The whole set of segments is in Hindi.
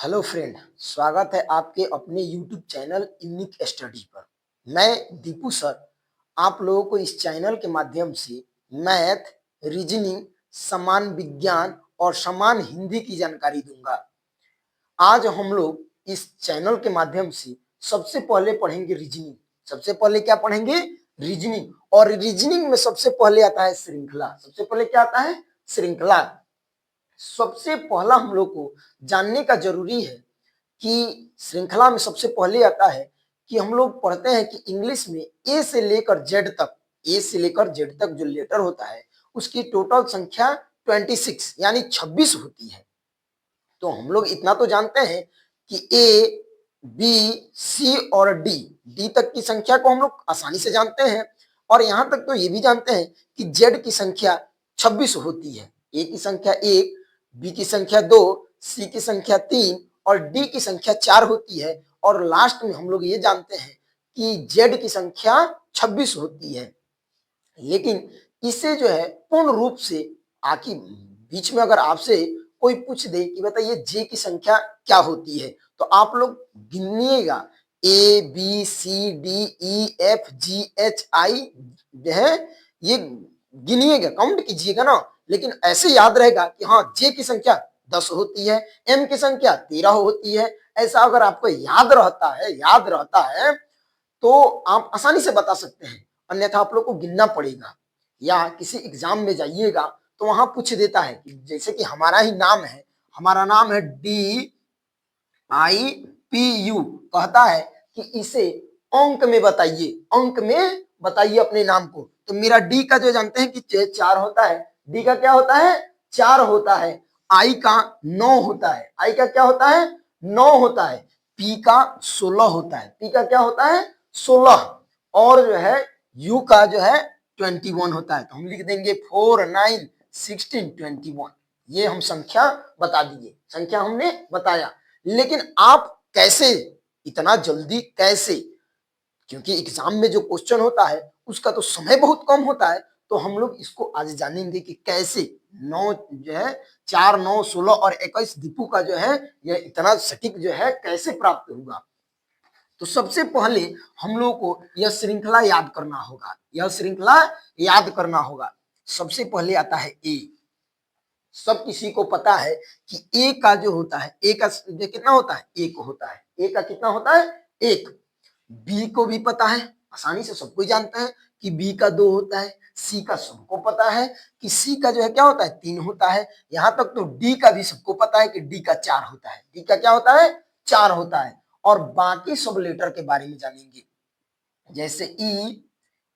हेलो फ्रेंड, स्वागत है आपके अपने यूट्यूब चैनल यूनिक स्टडी पर। मैं दीपू सर आप लोगों को इस चैनल के माध्यम से मैथ, रीजनिंग, समान विज्ञान और समान हिंदी की जानकारी दूंगा। आज हम लोग इस चैनल के माध्यम से सबसे पहले पढ़ेंगे रीजनिंग। सबसे पहले क्या पढ़ेंगे? रीजनिंग। और रीजनिंग में सबसे पहले आता है श्रृंखला। सबसे पहले क्या आता है? श्रृंखला। सबसे पहला हम लोग को जानने का जरूरी है कि श्रृंखला में सबसे पहले आता है कि हम लोग पढ़ते हैं कि इंग्लिश में ए से लेकर जेड तक, ए से लेकर जेड तक जो लेटर होता है उसकी टोटल संख्या 26 यानी 26 होती है। तो हम लोग इतना तो जानते हैं कि ए, बी, सी और डी, डी तक की संख्या को हम लोग आसानी से जानते हैं। और यहां तक तो ये भी जानते हैं कि जेड की संख्या 26 होती है। ए की संख्या 1, बी की संख्या 2, सी की संख्या 3 और डी की संख्या 4 होती है। और लास्ट में हम लोग ये जानते हैं कि जेड की संख्या 26 होती है। लेकिन इसे जो है पूर्ण रूप से आखिर बीच में अगर आपसे कोई पूछ दे कि बताइए जे की संख्या क्या होती है, तो आप लोग गिनिएगा A B C D E F G H I, जो है ये गिनिएगा, काउंट कीजिएगा ना। लेकिन ऐसे याद रहेगा कि हाँ जे की संख्या 10 होती है, एम की संख्या 13 होती है। ऐसा अगर आपको याद रहता है तो आप आसानी से बता सकते हैं। अन्यथा आप लोग को गिनना पड़ेगा। या किसी एग्जाम में जाइएगा तो वहां पूछ देता है कि जैसे कि हमारा ही नाम है, हमारा नाम है DIPU, कहता है कि इसे अंक में बताइए, अंक में बताइए अपने नाम को। तो मेरा डी का जो जानते हैं कि 4 होता है, डी का क्या होता है? 4 होता है। आई का 9 होता है, आई का क्या होता है? 9 होता है। पी का 16 होता है, पी का क्या होता है? 16। और जो है यू का जो है 21 होता है। तो हम लिख देंगे 4 9 16 21। ये हम संख्या बता दिए, संख्या हमने बताया। लेकिन आप कैसे, इतना जल्दी कैसे? क्योंकि एग्जाम में जो क्वेश्चन होता है उसका तो समय बहुत कम होता है। तो हम लोग इसको आज जानेंगे कि कैसे 9 जो है 4 9 16 और 21 दीपू का जो है यह इतना सटीक जो है कैसे प्राप्त होगा। तो सबसे पहले हम लोग को यह श्रृंखला याद करना होगा, यह श्रृंखला याद करना होगा। सबसे पहले आता है ए। सब किसी को पता है कि ए का जो होता है, ए का जो कितना होता है? 1 होता है। ए का कितना होता है? 1। बी को भी पता है, आसानी से सब कोई जानता है कि बी का 2 होता है। सी का सबको पता है कि सी का जो है क्या होता है? 3 होता है। यहां तक तो डी का भी सबको पता है कि डी का 4 होता है। डी का क्या होता है? 4 होता है। और बाकी सब लेटर के बारे में जानेंगे, जैसे ई,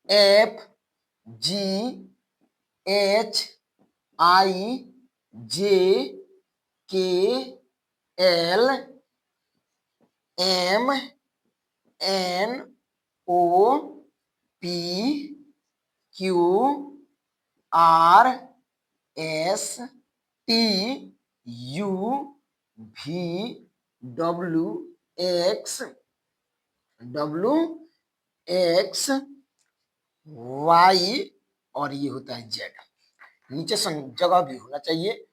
F, G, H, I, J, K, L, M, N, O, P, Q, R, S, T, U, V, W X, Y और ये होता है जेड। नीचे जगह भी होना चाहिए,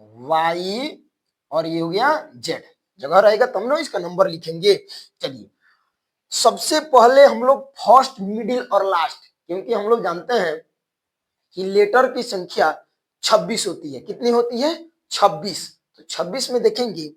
वाई और ये हो गया जेड। जगह रहेगा तब ना इसका नंबर लिखेंगे। चलिए, सबसे पहले हम लोग फर्स्ट, मिडिल और लास्ट, क्योंकि हम लोग जानते हैं कि लेटर की संख्या 26 होती है। कितनी होती है? 26। तो 26 में देखेंगे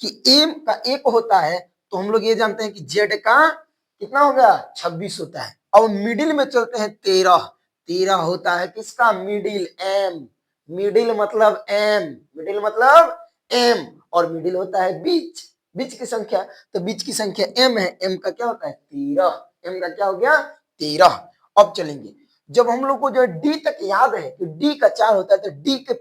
कि एम का 1 होता है, तो हम लोग ये जानते हैं कि जेड का कितना हो गया? 26 होता है। अब मिडिल में चलते हैं 13। 13 होता है किसका? Middle, M. मिडिल मतलब एम, मिडिल मतलब एम। और मिडिल होता है बीच, बीच की संख्या। तो बीच की संख्या एम है, एम का क्या होता है? 13। एम का क्या हो गया? 13। अब चलेंगे, जब हम लोग को जो डी तक याद है कि डी का 4 होता है, तो डी के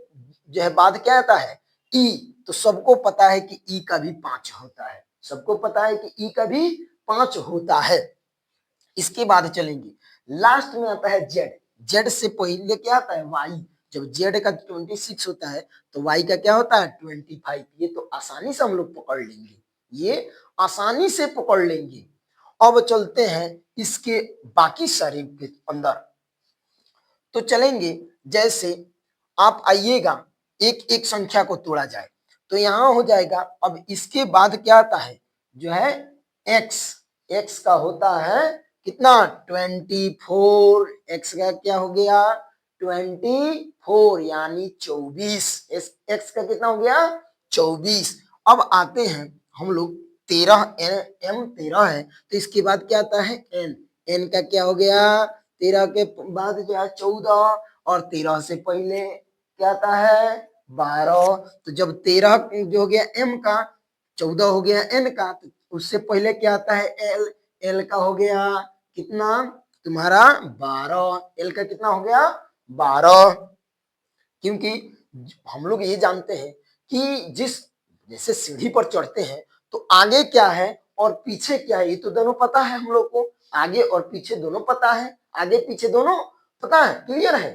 जो है बाद क्या आता है? ई। तो सबको पता है कि ई का भी 5 होता है, सबको पता है कि ई का भी 5 होता है। इसके बाद चलेंगे, लास्ट में आता है जेड। जेड से पहले क्या आता है? वाई। जब जेड का 26 होता है तो वाई का क्या होता है? 25। ये तो आसानी से हम लोग पकड़ लेंगे, ये आसानी से पकड़ लेंगे। अब चलते हैं इसके बाकी सारे के अंदर, तो चलेंगे। जैसे आप आइएगा, एक एक संख्या को तोड़ा जाए, तो यहाँ हो जाएगा। अब इसके बाद क्या आता है जो है x, x का होता है कितना 24, x का क्या हो गया 24 यानी 24, x का कितना हो गया 24। अब आते हैं हम लोग 13, m 13 है तो इसके बाद क्या आता है n, n का क्या हो गया 13 के बाद जो है 14 और 13 से पहले क्या आता है 12। तो जब 13 जो हो गया m का 14 हो गया n का तो उससे पहले क्या आता है l, l का हो गया कितना तुम्हारा 12, l का कितना हो गया 12। क्योंकि हम लोग ये जानते हैं कि जैसे सीढ़ी पर चढ़ते हैं तो आगे क्या है और पीछे क्या है ये तो दोनों पता है हम लोग को, आगे और पीछे दोनों पता है, आगे पीछे दोनों पता है, क्लियर है।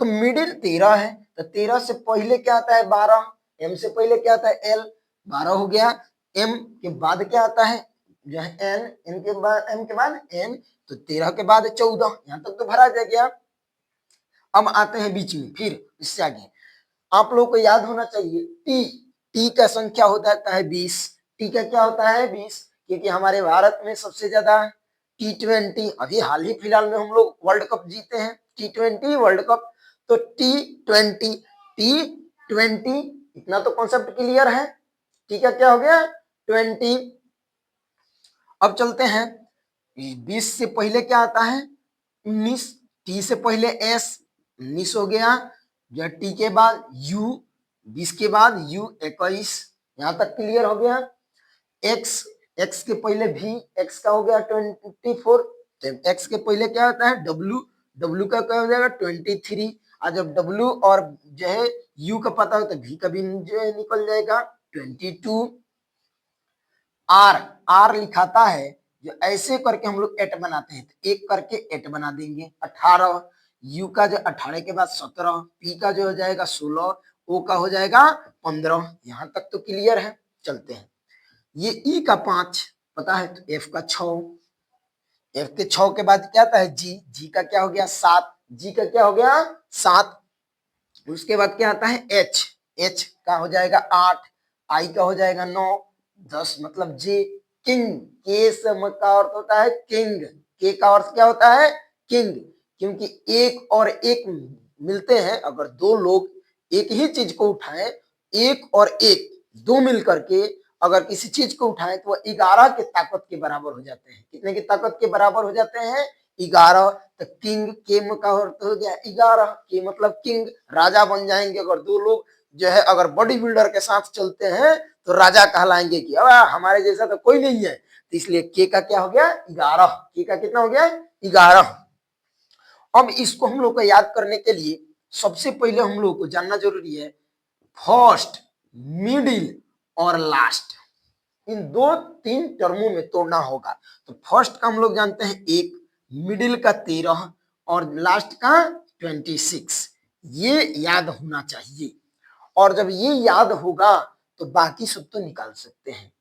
तो मिडिल 13 है तो 13 से पहले क्या आता है 12, m से पहले क्या आता है l, 12 हो गया, m के बाद क्या आता है जो है n, n के बाद m के बाद n, तो 13 के बाद 14, यहाँ तक तो भरा जा गया। अब आते हैं बीच में फिर इससे आगे आप लोग को याद होना चाहिए टी, टी का संख्या होता है 20, टी का क्या होता है 20, क्योंकि हमारे भारत में सबसे ज्यादा T20 अभी हाल ही फिलहाल में हम लोग वर्ल्ड कप जीते हैं T20 वर्ल्ड कप, तो T20 T20 इतना तो कॉन्सेप्ट क्लियर है, टी का क्या हो गया 20। अब चलते हैं 20 से पहले क्या आता है 19, टी से पहले s 19 हो गया, जो टी के बाद u 20 के बाद u 21, यहां तक क्लियर हो गया। x, x के पहले v, x का हो गया 24, तो x के पहले क्या होता है w, w का क्या हो जाएगा 23, और जब w और जो है u का पता हो तो v का भी जो है निकल जाएगा 22। r, r लिखाता है जो ऐसे करके हम लोग 8 बनाते हैं तो एक करके 8 बना देंगे 18, u का जो 18 के बाद 17, p का जो हो जाएगा 16, o का हो जाएगा 15, यहां तक तो क्लियर है। चलते हैं ये e का 5 पता है तो f का 6, f के 6 के बाद क्या आता है g, g का क्या हो गया 7, g का क्या हो गया 7, उसके बाद क्या आता है h, h का हो जाएगा 8, i का हो जाएगा 9, 10 मतलब j, किंग, के का अर्थ होता है किंग, के का अर्थ क्या होता है किंग, क्योंकि एक और एक मिलते हैं, अगर दो लोग एक ही चीज को उठाएं, एक और एक दो मिल करके अगर किसी चीज को उठाएं तो वह 11 के ताकत के बराबर हो जाते हैं। कितने की ताकत के बराबर हो जाते हैं 11। तो किंग के का अर्थ हो गया 11, के मतलब किंग, राजा बन जाएंगे। अगर दो लोग जो है अगर बॉडी बिल्डर के साथ चलते हैं तो राजा कहलाएंगे कि हमारे जैसा तो कोई नहीं है, तो इसलिए के का क्या हो गया 11, के का कितना हो गया 11। अब इसको हम लोग को याद करने के लिए सबसे पहले हम लोग को जानना जरूरी है फर्स्ट, मिडिल और लास्ट, इन दो तीन टर्मों में तोड़ना होगा। तो फर्स्ट का हम लोग जानते हैं 1, मिडिल का 13 और लास्ट का 26, ये याद होना चाहिए। और जब ये याद होगा तो बाकी सब तो निकाल सकते हैं,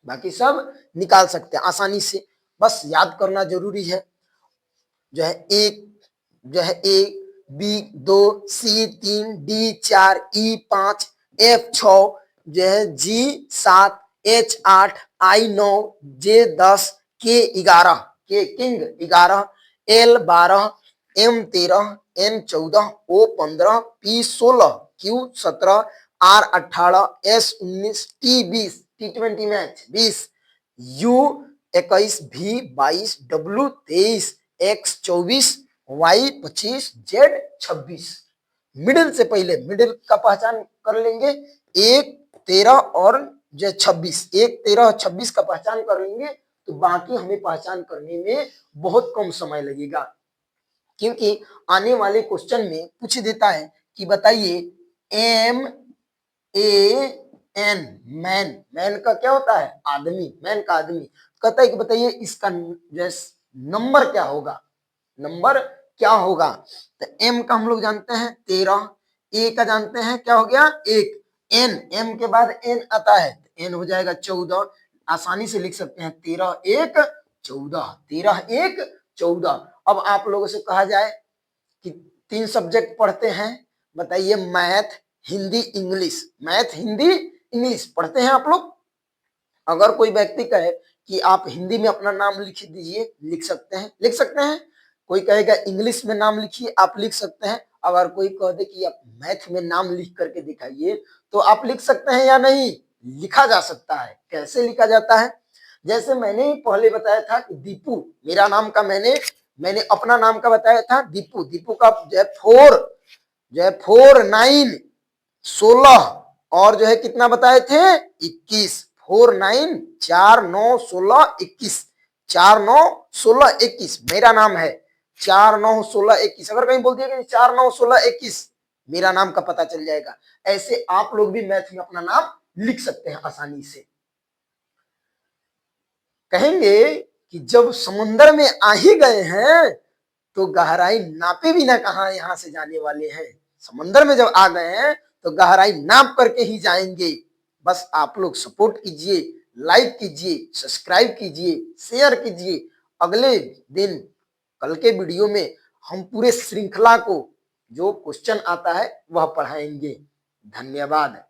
बाकी सब निकाल सकते हैं आसानी से, बस याद करना जरूरी है। जो है एक, जो है ए, बी 2, सी 3, डी 4, ई 5, एफ 6, जो है जी 7, एच 8, आई 9, जे 10, K 11, K king 11, L 12, M 13, N 14, O 15, P 16, Q 17, R 18, S 19, T 20, T20 match 20, U 21, V 22, W 23, X 24, Y 25, Z 26। Middle से पहले मिडिल का पहचान कर लेंगे 1, 13 और जो 26, 1, 13 और 26 का पहचान कर लेंगे तो बाकी हमें पहचान करने में बहुत कम समय लगेगा, क्योंकि आने वाले क्वेश्चन में पूछ देता है कि बताइए M A N, man, man का क्या होता है आदमी, मैन का आदमी, कहता है कि बताइए इसका नंबर क्या होगा, नंबर क्या होगा। तो एम का हम लोग जानते हैं 13, ए का जानते हैं क्या हो गया 1, एन, एम के बाद एन आता है एन हो जाएगा 14, आसानी से लिख सकते हैं 13 1 14, 13 1 14। अब आप लोगों से कहा जाए कि 3 सब्जेक्ट पढ़ते हैं, बताइए math, Hindi, English, math, Hindi, English पढ़ते हैं आप लोग। अगर कोई व्यक्ति कहे कि आप हिंदी में अपना नाम लिख दीजिए, लिख सकते हैं, लिख सकते हैं। कोई कहेगा इंग्लिश में नाम लिखिए, आप लिख सकते हैं। अगर कोई कह दे कि आप मैथ में नाम लिख करके दिखाइए, तो आप लिख सकते हैं या नहीं? लिखा जा सकता है। कैसे लिखा जाता है? जैसे मैंने पहले बताया था कि दीपू, मेरा नाम का मैंने अपना नाम का बताया था दीपू। दीपू का जो है 4 9 16 और जो है कितना बताए थे? 21। 4 9 4 9 16 21, 4 9 16 21 मेरा नाम है। 4 9 16 21, अगर कहीं बोल दिया कि 4 9 16 21, मेरा नाम का पता चल जाएगा। ऐसे आप लोग भी मैथ में अपना नाम लिख सकते हैं आसानी से। कहेंगे कि जब समुद्र में आ ही गए हैं तो गहराई नापे बिना कहां यहां से जाने वाले हैं। समंदर में जब आ गए हैं तो गहराई नाप करके ही जाएंगे। बस आप लोग सपोर्ट कीजिए, लाइक कीजिए, सब्सक्राइब कीजिए, शेयर कीजिए। अगले दिन कल के वीडियो में हम पूरे श्रृंखला को जो क्वेश्चन आता है वह पढ़ाएंगे। धन्यवाद।